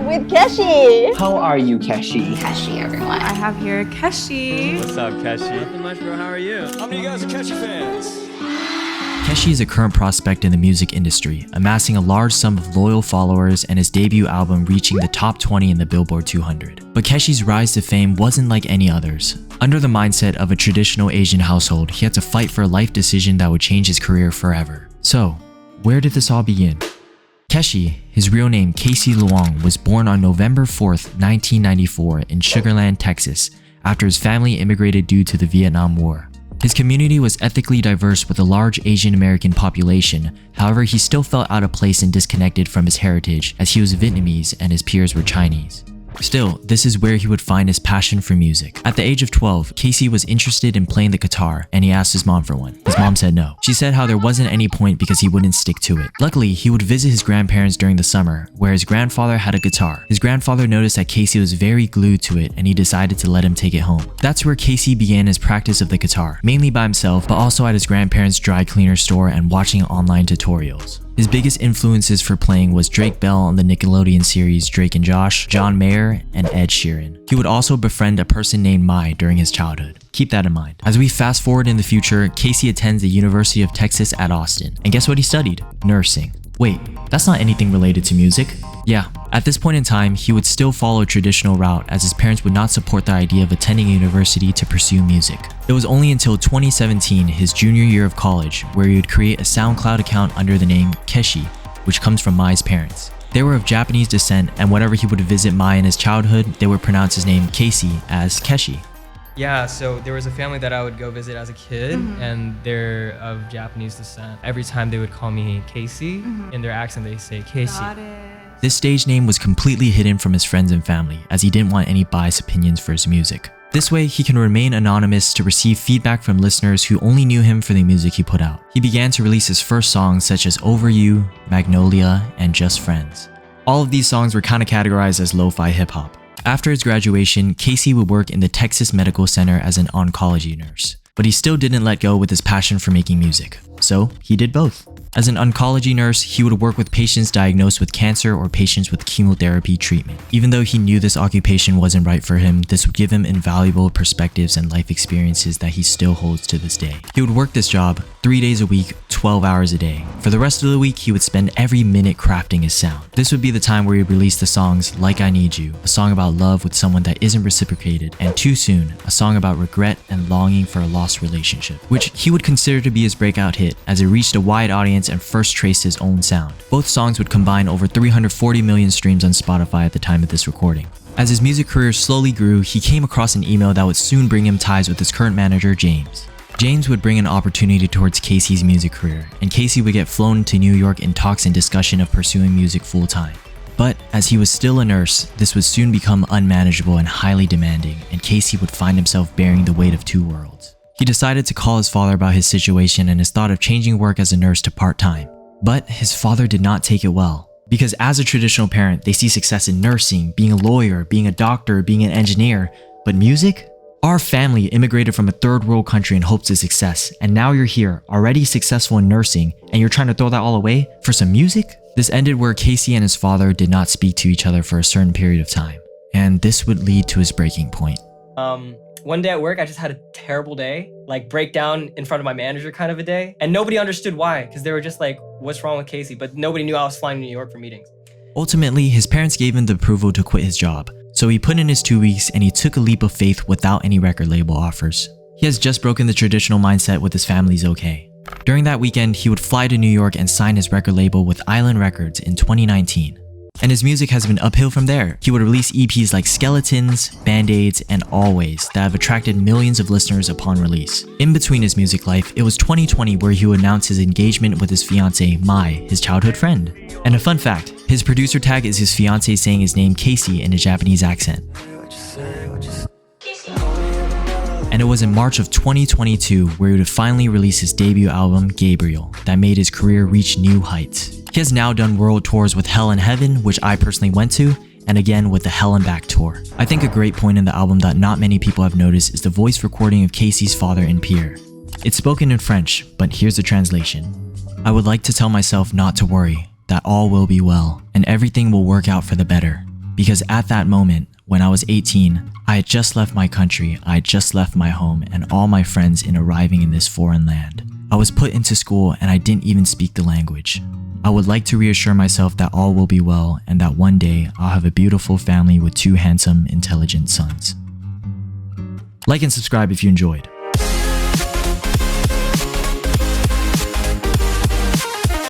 with Keshi. How are you, Keshi? Keshi, everyone. I have here Keshi. What's up, Keshi? Nothing much, bro. How are you? How many of you guys are Keshi fans? Keshi is a current prospect in the music industry, amassing a large sum of loyal followers and his debut album reaching the top 20 in the Billboard 200. But Keshi's rise to fame wasn't like any others. Under the mindset of a traditional Asian household, he had to fight for a life decision that would change his career forever. So, where did this all begin? Keshi, his real name Casey Luong, was born on November 4th, 1994 in Sugar Land, Texas, after his family immigrated due to the Vietnam War. His community was ethnically diverse with a large Asian American population, however he still felt out of place and disconnected from his heritage as he was Vietnamese and his peers were Chinese. Still, this is where he would find his passion for music. At the age of 12, Casey was interested in playing the guitar and he asked his mom for one. His mom said no. She said how there wasn't any point because he wouldn't stick to it. Luckily, he would visit his grandparents during the summer, where his grandfather had a guitar. His grandfather noticed that Casey was very glued to it and he decided to let him take it home. That's where Casey began his practice of the guitar, mainly by himself, but also at his grandparents' dry cleaner store and watching online tutorials. His biggest influences for playing was Drake Bell on the Nickelodeon series Drake and Josh, John Mayer, and Ed Sheeran. He would also befriend a person named Mai during his childhood. Keep that in mind. As we fast forward in the future, Casey attends the University of Texas at Austin. And guess what he studied? Nursing. Wait, that's not anything related to music. Yeah, at this point in time, he would still follow a traditional route as his parents would not support the idea of attending a university to pursue music. It was only until 2017, his junior year of college, where he would create a SoundCloud account under the name Keshi, which comes from Mai's parents. They were of Japanese descent, and whenever he would visit Mai in his childhood, they would pronounce his name Casey as Keshi. Yeah, so there was a family that I would go visit as a kid, and they're of Japanese descent. Every time they would call me Casey, in their accent they say Keshi. Got it. This stage name was completely hidden from his friends and family, as he didn't want any biased opinions for his music. This way, he can remain anonymous to receive feedback from listeners who only knew him for the music he put out. He began to release his first songs such as Over You, Magnolia, and Just Friends. All of these songs were kind of categorized as lo-fi hip-hop. After his graduation, Casey would work in the Texas Medical Center as an oncology nurse. But he still didn't let go with his passion for making music. So, he did both. As an oncology nurse, he would work with patients diagnosed with cancer or patients with chemotherapy treatment. Even though he knew this occupation wasn't right for him, this would give him invaluable perspectives and life experiences that he still holds to this day. He would work this job 3 days a week, 12 hours a day. For the rest of the week, he would spend every minute crafting his sound. This would be the time where he released the songs Like I Need You, a song about love with someone that isn't reciprocated, and Too Soon, a song about regret and longing for a lost relationship, which he would consider to be his breakout hit as it reached a wide audience and first traced his own sound. Both songs would combine over 340 million streams on Spotify at the time of this recording. As his music career slowly grew, he came across an email that would soon bring him ties with his current manager, James. James would bring an opportunity towards Casey's music career, and Casey would get flown to New York in talks and discussion of pursuing music full-time. But as he was still a nurse, this would soon become unmanageable and highly demanding, and Casey would find himself bearing the weight of two worlds. He decided to call his father about his situation and his thought of changing work as a nurse to part-time. But his father did not take it well. Because as a traditional parent, they see success in nursing, being a lawyer, being a doctor, being an engineer. But music? Our family immigrated from a third world country in hopes of success, and now you're here, already successful in nursing, and you're trying to throw that all away for some music? This ended where Casey and his father did not speak to each other for a certain period of time. And this would lead to his breaking point. One day at work, I just had a terrible day, like breakdown in front of my manager kind of a day. And nobody understood why, because they were just like, what's wrong with Casey? But nobody knew I was flying to New York for meetings. Ultimately, his parents gave him the approval to quit his job. So he put in his 2 weeks and he took a leap of faith without any record label offers. He has just broken the traditional mindset with his family's okay. During that weekend, he would fly to New York and sign his record label with Island Records in 2019. And his music has been uphill from there. He would release EPs like Skeletons, Band-Aids, and Always that have attracted millions of listeners upon release. In between his music life, it was 2020 where he would announce his engagement with his fiancée, Mai, his childhood friend. And a fun fact, his producer tag is his fiancée saying his name Casey in a Japanese accent. And it was in March of 2022 where he would finally release his debut album, Gabriel, that made his career reach new heights. He has now done world tours with Hell and Heaven, which I personally went to, and again with the Hell and Back tour. I think a great point in the album that not many people have noticed is the voice recording of Casey's father and Pierre. It's spoken in French, but here's the translation. I would like to tell myself not to worry, that all will be well, and everything will work out for the better. because at that moment, when I was 18, I had just left my country, I had just left my home and all my friends in arriving in this foreign land. I was put into school and I didn't even speak the language. I would like to reassure myself that all will be well and that one day I'll have a beautiful family with 2 handsome, intelligent sons. Like and subscribe if you enjoyed.